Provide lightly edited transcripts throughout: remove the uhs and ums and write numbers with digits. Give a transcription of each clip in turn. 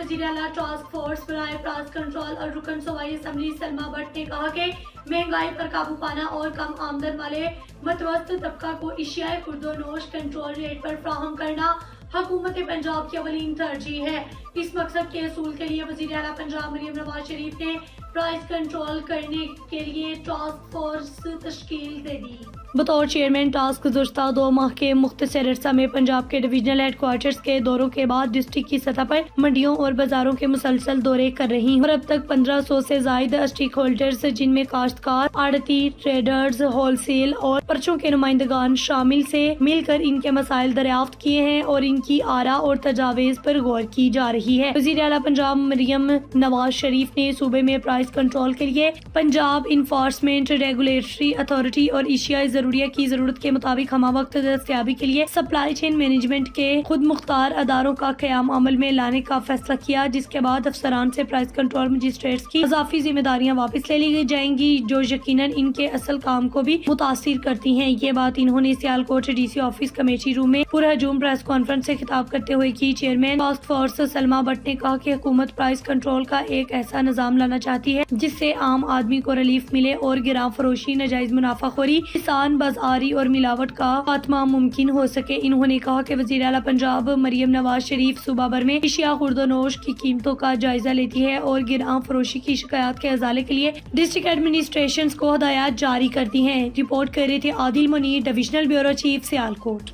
वज़ीर आला task force बराए प्राइस कंट्रोल और रुकन सूबाई असम्बली सलमा भट्ट ने कहा कि महंगाई पर काबू पाना और कम आमदन वाले मतवसत तबका को एशियाई खुर्दोनोश कंट्रोल रेट पर फ्राहम करना हुकूमत पंजाब की अवलीन तरजीह है। इस मकसद के असूल के लिए वज़ीर आला पंजाब मरियम नवाज शरीफ ने प्राइस कंट्रोल करने के लिए टास्क फोर्स तश्कील दे दी। बतौर चेयरमैन टास्क गुज़श्ता 2 माह के मुख्तसर अरसा में पंजाब के डिविजनल हेडक्वार्टर्स के दौरों के बाद डिस्ट्रिक्ट की सतह पर मंडियों और बाजारों के मुसलसल दौरे कर रही हूँ और अब तक 1500 से जायद स्टेक होल्डर्स जिनमें काश्तकार, आड़ती, ट्रेडर्स, होलसेल और पर्चों के नुमाइंदगान शामिल से मिलकर इनके मसाइल दरियाफ्त किए हैं और इनकी आरा और तजावीज़ पर गौर की जा रही है। वज़ीर आला पंजाब मरियम नवाज शरीफ ने सूबे में प्राइस कंट्रोल के लिए पंजाब इन्फोर्समेंट रेगुलेटरी अथॉरिटी और एशियाई ज़रूरियत की ज़रूरत के मुताबिक हमावक्त दस्तयाबी के लिए सप्लाई चेन मैनेजमेंट के खुद मुख्तार अदारों का क़याम अमल में लाने का फैसला किया, जिसके बाद अफसरान से प्राइस कंट्रोल मजिस्ट्रेट्स की इजाफी जिम्मेदारियां वापस ले ली जाएंगी, जो यकीनन इनके असल काम को भी मुतासिर करती हैं। ये बात इन्होंने Sialkot DC office committee room में पुरहजूम प्रेस कॉन्फ्रेंस से खिताब करते हुए की। Chairman task force Salma Bhatt ने कहा कि हुकूमत प्राइस कंट्रोल का एक ऐसा निजाम लाना चाहती है जिससे आम आदमी को रिलीफ मिले और गिरां फरोशी, नाजायज मुनाफाखोरी, किसान बाजारी और मिलावट का खात्मा मुमकिन हो सके। इन्होंने कहा कि वज़ीर आला पंजाब मरियम नवाज शरीफ सूबा भर में एशिया खुर्दोनोश की कीमतों का जायजा लेती है और गिरां फरोशी की शिकायत के अजाले के लिए डिस्ट्रिक्ट एडमिनिस्ट्रेशन को हदायत जारी करती हैं। रिपोर्ट कर रहे थे Adil Munir, divisional bureau chief Sialkot.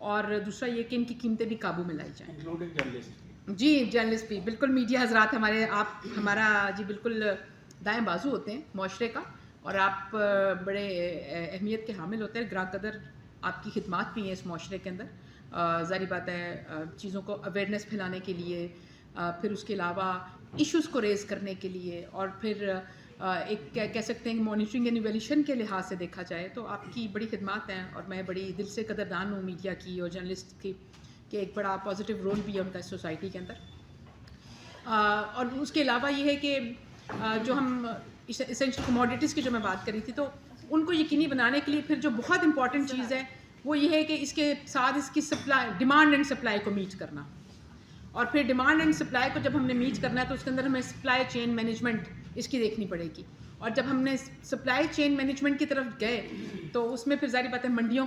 और दूसरा ये कि इनकी कीमतें भी काबू में लाई जाएं। जी जर्नलिस्ट भी बिल्कुल, मीडिया हजरात हमारे, आप हमारा जी बिल्कुल दाएं बाजू होते हैं माशरे का और आप बड़े अहमियत के हामिल होते हैं। ग्राहक कदर आपकी खिदमात भी हैं इस माशरे के अंदर। ज़ाहिर बात है चीज़ों को अवेयरनेस फैलाने के लिए, फिर उसके अलावा इश्यूज़ को रेज़ करने के लिए, और फिर एक कह सकते हैं मॉनिटरिंग एंड इवैल्यूएशन के लिहाज से देखा जाए तो आपकी बड़ी खिदमात हैं और मैं बड़ी दिल से कदरदान हूँ मीडिया की और जर्नलिस्ट की कि एक बड़ा पॉजिटिव रोल भी है उनका इस सोसाइटी के अंदर। और उसके अलावा ये है कि जो हम एसेंशियल कमोडिटीज़ की जो मैं बात करी थी, तो उनको यकीनी बनाने के लिए फिर जो बहुत इंपॉर्टेंट चीज़ है वो ये है कि इसके साथ इसकी सप्लाई, डिमांड एंड सप्लाई को मीट करना। और फिर डिमांड एंड सप्लाई को जब हमने मीट करना है तो उसके अंदर हमें सप्लाई चेन मैनेजमेंट इसकी देखनी पड़ेगी। और जब हमने सप्लाई चेन मैनेजमेंट की तरफ गए तो उसमें फिर ज़ाहिर बात है मंडियों का